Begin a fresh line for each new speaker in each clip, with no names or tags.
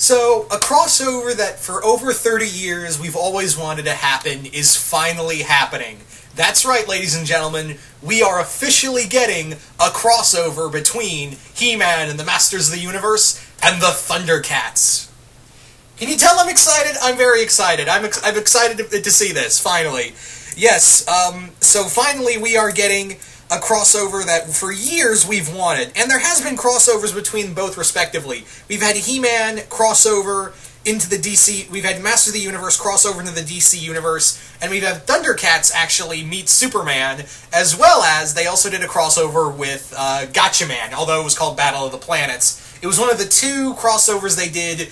So, a crossover that for over 30 years we've always wanted to happen is finally happening. That's right, ladies and gentlemen, we are officially getting a crossover between He-Man and the Masters of the Universe and the Thundercats. Can you tell I'm excited? I'm very excited. I'm excited to see this, finally. Yes, so finally we are getting a crossover that for years we've wanted. And there has been crossovers between both respectively. We've had He-Man crossover into the DC... We've had Master of the Universe crossover into the DC Universe. And we've had Thundercats actually meet Superman. As well as they also did a crossover with Gotcha-Man, although it was called Battle of the Planets. It was one of the two crossovers they did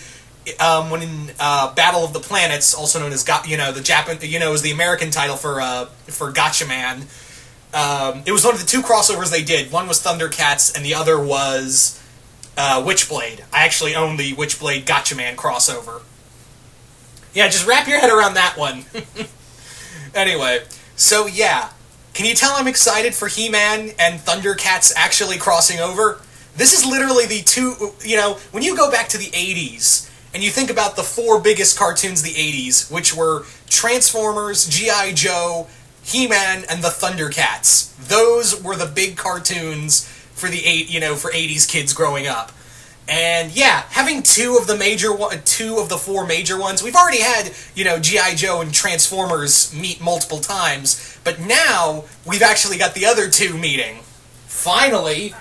when in Battle of the Planets, also known as is the American title for Gotcha-Man. It was one of the two crossovers they did. One was Thundercats, and the other was Witchblade. I actually own the Witchblade Gotcha-Man crossover. Yeah, just wrap your head around that one. Anyway, so yeah. Can you tell I'm excited for He-Man and Thundercats actually crossing over? This is literally the two, when you go back to the 80s, and you think about the four biggest cartoons of the 80s, which were Transformers, G.I. Joe, He-Man, and the Thundercats. Those were the big cartoons for the for 80s kids growing up. And yeah, having two of the four major ones, we've already had, G.I. Joe and Transformers meet multiple times, but now we've actually got the other two meeting. Finally!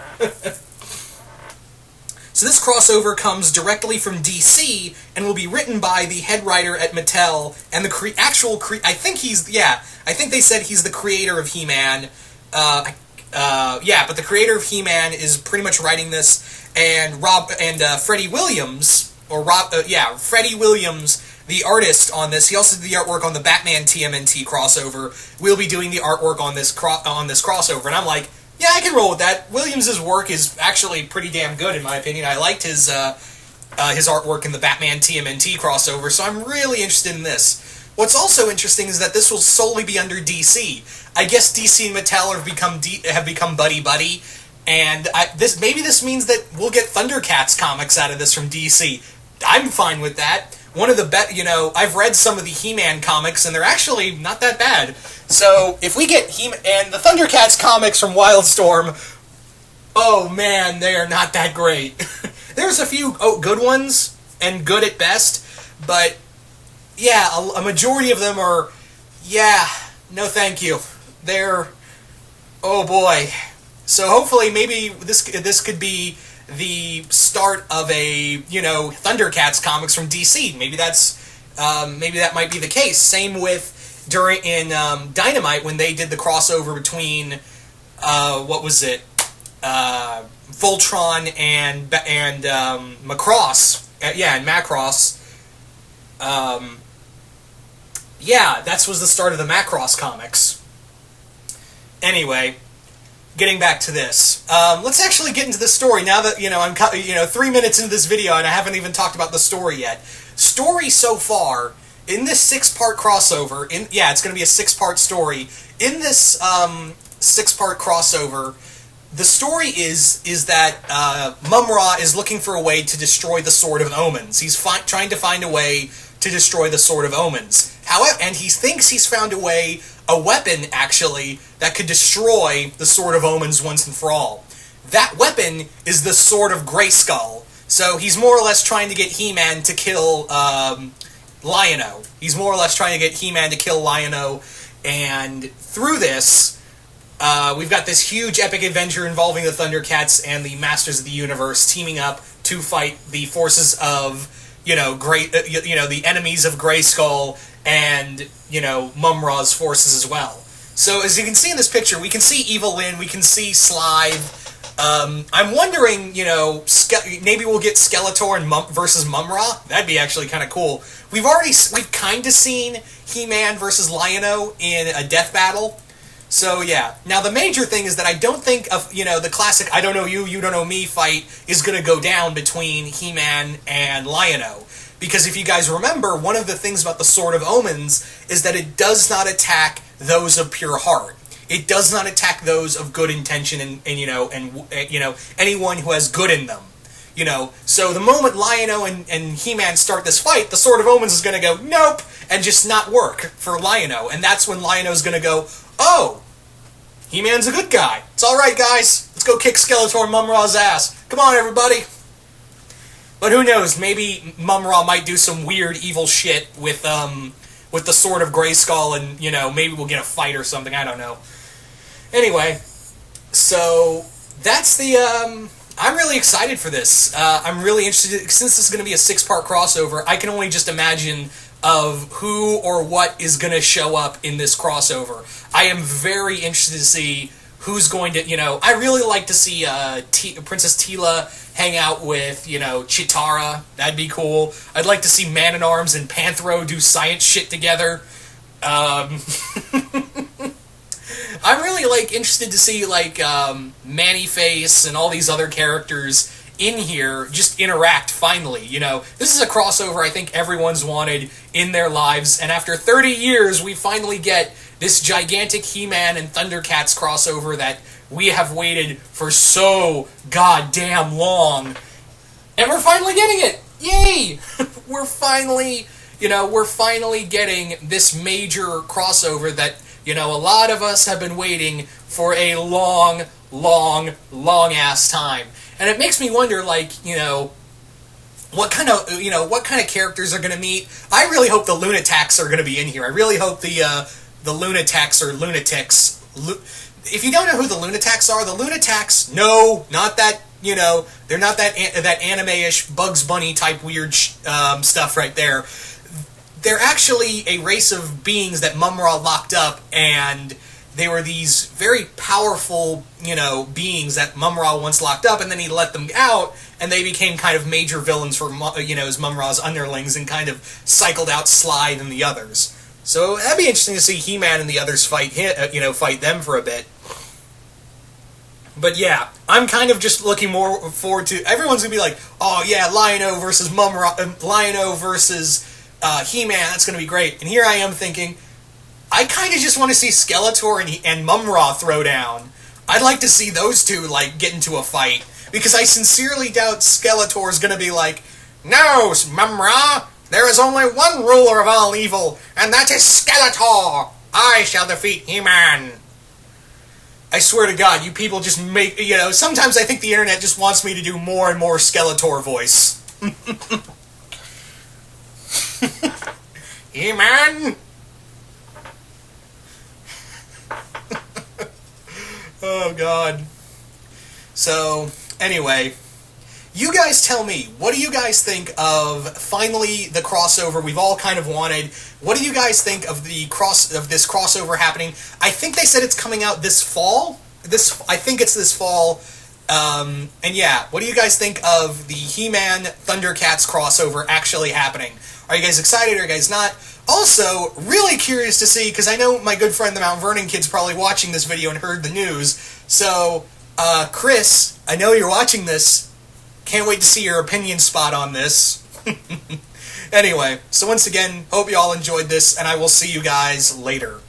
So this crossover comes directly from DC and will be written by the head writer at Mattel and the I think they said he's the creator of He-Man. But the creator of He-Man is pretty much writing this, and Freddie Williams, Freddie Williams, the artist on this. He also did the artwork on the Batman TMNT crossover. Will be doing the artwork on this crossover, and I'm like, yeah, I can roll with that. Williams' work is actually pretty damn good, in my opinion. I liked his artwork in the Batman TMNT crossover, so I'm really interested in this. What's also interesting is that this will solely be under DC. I guess DC and Mattel have become buddy-buddy, and this means that we'll get Thundercats comics out of this from DC. I'm fine with that. One of the I've read some of the He-Man comics, and they're actually not that bad. So, if we get and the Thundercats comics from Wildstorm, oh man, they are not that great. There's a few good ones, and good at best, but yeah, a majority of them are, no thank you. They're, oh boy. So hopefully, maybe this could be the start of a, Thundercats comics from DC. Maybe that might be the case. Same with in Dynamite when they did the crossover between Voltron and Macross. And Macross. That was the start of the Macross comics. Anyway, getting back to this, let's actually get into the story now that I'm 3 minutes into this video and I haven't even talked about the story yet. Story so far in this 6-part crossover. It's going to be a 6-part story. In this 6-part crossover, the story is that Mum-Ra is looking for a way to destroy the Sword of Omens. He's trying to find a way to destroy the Sword of Omens. However, and he thinks he's found a weapon, actually, that could destroy the Sword of Omens once and for all. That weapon is the Sword of Grayskull. So he's more or less trying to get He-Man to kill Lion-O. He's more or less trying to get He-Man to kill Lion-O, and through this, we've got this huge epic adventure involving the Thundercats and the Masters of the Universe teaming up to fight the forces of, the enemies of Grayskull and, Mum-Ra's forces as well. So, as you can see in this picture, we can see Evil Lyn, we can see Slive. I'm wondering, maybe we'll get Skeletor versus Mum-Ra. That'd be actually kind of cool. We've kind of seen He-Man versus Lion-O in a death battle. So, yeah. Now, the major thing is that I don't think the classic I don't know you, you don't know me fight is going to go down between He-Man and Lion-O. Because if you guys remember, one of the things about the Sword of Omens is that it does not attack those of pure heart. It does not attack those of good intention and anyone who has good in them. So the moment Lion-O and He-Man start this fight, the Sword of Omens is going to go, nope, and just not work for Lion-O. And that's when Lion-O's going to go, oh, He-Man's a good guy. It's alright, guys. Let's go kick Skeletor and Mum-Ra's ass. Come on, everybody. But who knows, maybe Mum-Ra might do some weird evil shit with the Sword of Grayskull, and, maybe we'll get a fight or something, I don't know. Anyway, so that's the, I'm really excited for this. I'm really interested, since this is going to be a 6-part crossover, I can only just imagine of who or what is going to show up in this crossover. I am very interested to see who's going to, I really like to see Princess Tila hang out with, Chitara. That'd be cool. I'd like to see Man-at-Arms and Panthro do science shit together. I'm really, interested to see, Manny-Face and all these other characters in here just interact, finally. This is a crossover I think everyone's wanted in their lives, and after 30 years, we finally get this gigantic He-Man and Thundercats crossover that we have waited for so goddamn long. And we're finally getting it! Yay! We're finally getting this major crossover that, a lot of us have been waiting for a long ass time. And it makes me wonder, what kind of characters are going to meet. I really hope the Lunatics are going to be in here. I really hope the Lunatics or Lunatics. If you don't know who the Lunatics are, the Lunatics, no, not that, they're not that anime-ish Bugs Bunny type weird stuff right there. They're actually a race of beings that Mum-Ra locked up, and they were these very powerful, beings that Mum-Ra once locked up, and then he let them out, and they became kind of major villains for, as Mum-Ra's underlings, and kind of cycled out Slide and the others. So that'd be interesting to see He-Man and the others fight them for a bit. But yeah, I'm kind of just looking more forward to. Everyone's gonna be like, "Oh yeah, Lion-O versus Lion-O versus He-Man. That's gonna be great." And here I am thinking, I kind of just want to see Skeletor and Mum-Ra throw down. I'd like to see those two get into a fight, because I sincerely doubt Skeletor is gonna be like, "No, Mum-Ra. There is only one ruler of all evil, and that is Skeletor! I shall defeat He-Man!" I swear to God, you people just make, sometimes I think the internet just wants me to do more and more Skeletor voice. He-Man! Oh, God. So, anyway, you guys tell me, what do you guys think of finally the crossover we've all kind of wanted? What do you guys think of this crossover happening? I think they said it's coming out this fall. I think it's this fall. And yeah, what do you guys think of the He-Man Thundercats crossover actually happening? Are you guys excited? Are you guys not? Also, really curious to see, because I know my good friend the Mount Vernon kid's probably watching this video and heard the news. So, Chris, I know you're watching this. Can't wait to see your opinion spot on this. Anyway, so once again, hope you all enjoyed this, and I will see you guys later.